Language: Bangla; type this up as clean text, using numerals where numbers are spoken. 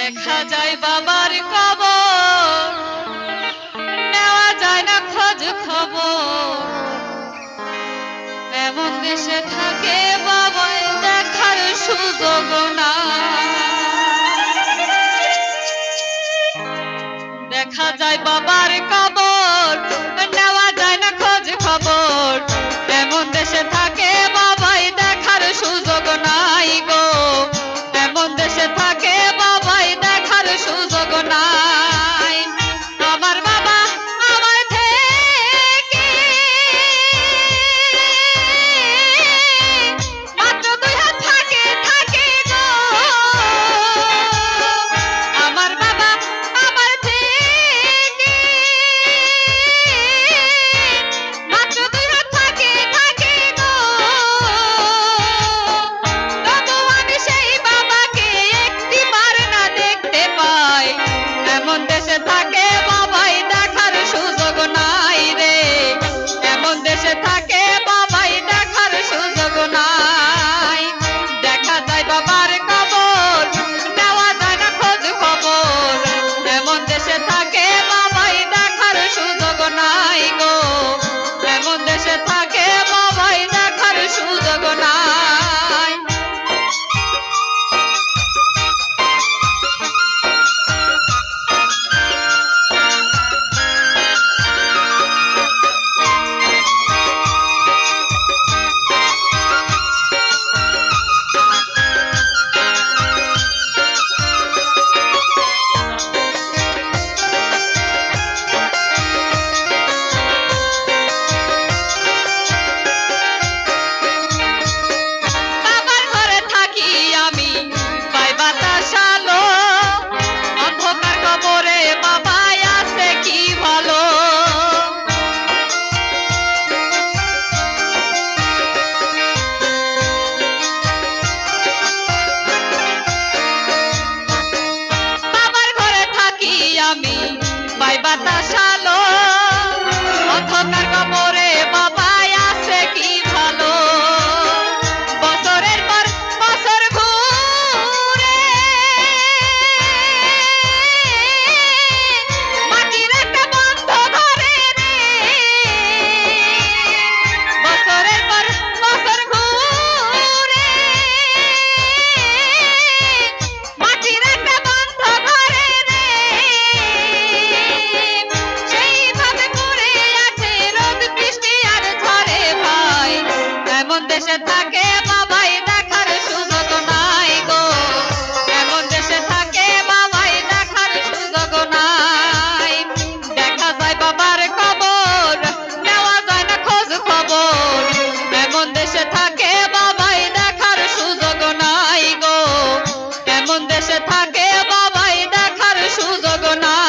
দেখা যায় বাবার কবর, নেওয়া যায় না খোঁজ খবর। এমন দেশে থাকে বাবাই দেখার সুযোগ না। দেখা যায় বাবার কবর, নেওয়া যায় না খোঁজ খবর। এমন দেশে থাকে বাবাই দেখার সুযোগ নাই গো। এমন দেশে থাকে বাবাই দেখার সুযোগ নাই। আমার বাবা আমার থেকে মাত্র 2 হাত থাকে থাকে গো। আমার বাবা আমার থেকে মাত্র 2 হাত থাকে থাকে গো। তবু আমি সেই বাবাকে একটিবার না দেখতে পাই। এমন দেশে থাকে বাবাই দেখার সুযোগ নাই রে। এমন দেশে থাকে বাবাই দেখার সুযোগ নাই। দেখা যায় বাবার কবর, নেওয়া যায় না খোঁজ খবর। এমন দেশে থাকে বাবাই দেখার সুযোগ নাই গো। এমন দেশে থাকে বাবাই দেখার সুযোগ নাই। বাবার ঘরে থাকি আমি, পাই বাতাস আলো। অন্ধকার কবরে বাবাই আছে কি ভালো। বাবার ঘরে থাকি আমি, পাই বাতাস আলো। অন্ধকার কবরে বাবাই আছে কি ভালো। বছরের পর বছর ঘুরে মাটির একটা বন্ধ ঘরে রে। বছরের পর বছর ঘুরে মাটির একটা বন্ধ ঘরে রে। সেইভাবে পড়ে আছে রোদ বৃষ্টি আর ঝড়ে ভাই। এমন দেশে থাকে বাবাই দেখার সুযোগ নাই গো। এমন দেশে থাকে বাবাই দেখার সুযোগ নাই। দেখা যায় বাবার কবর, নেওয়া যায় না খোঁজ খবর। এমন দেশে থাকে বাবাই দেখার সুযোগ নাই গো। এমন দেশে থাকে বাবাই দেখার সুযোগ নাই।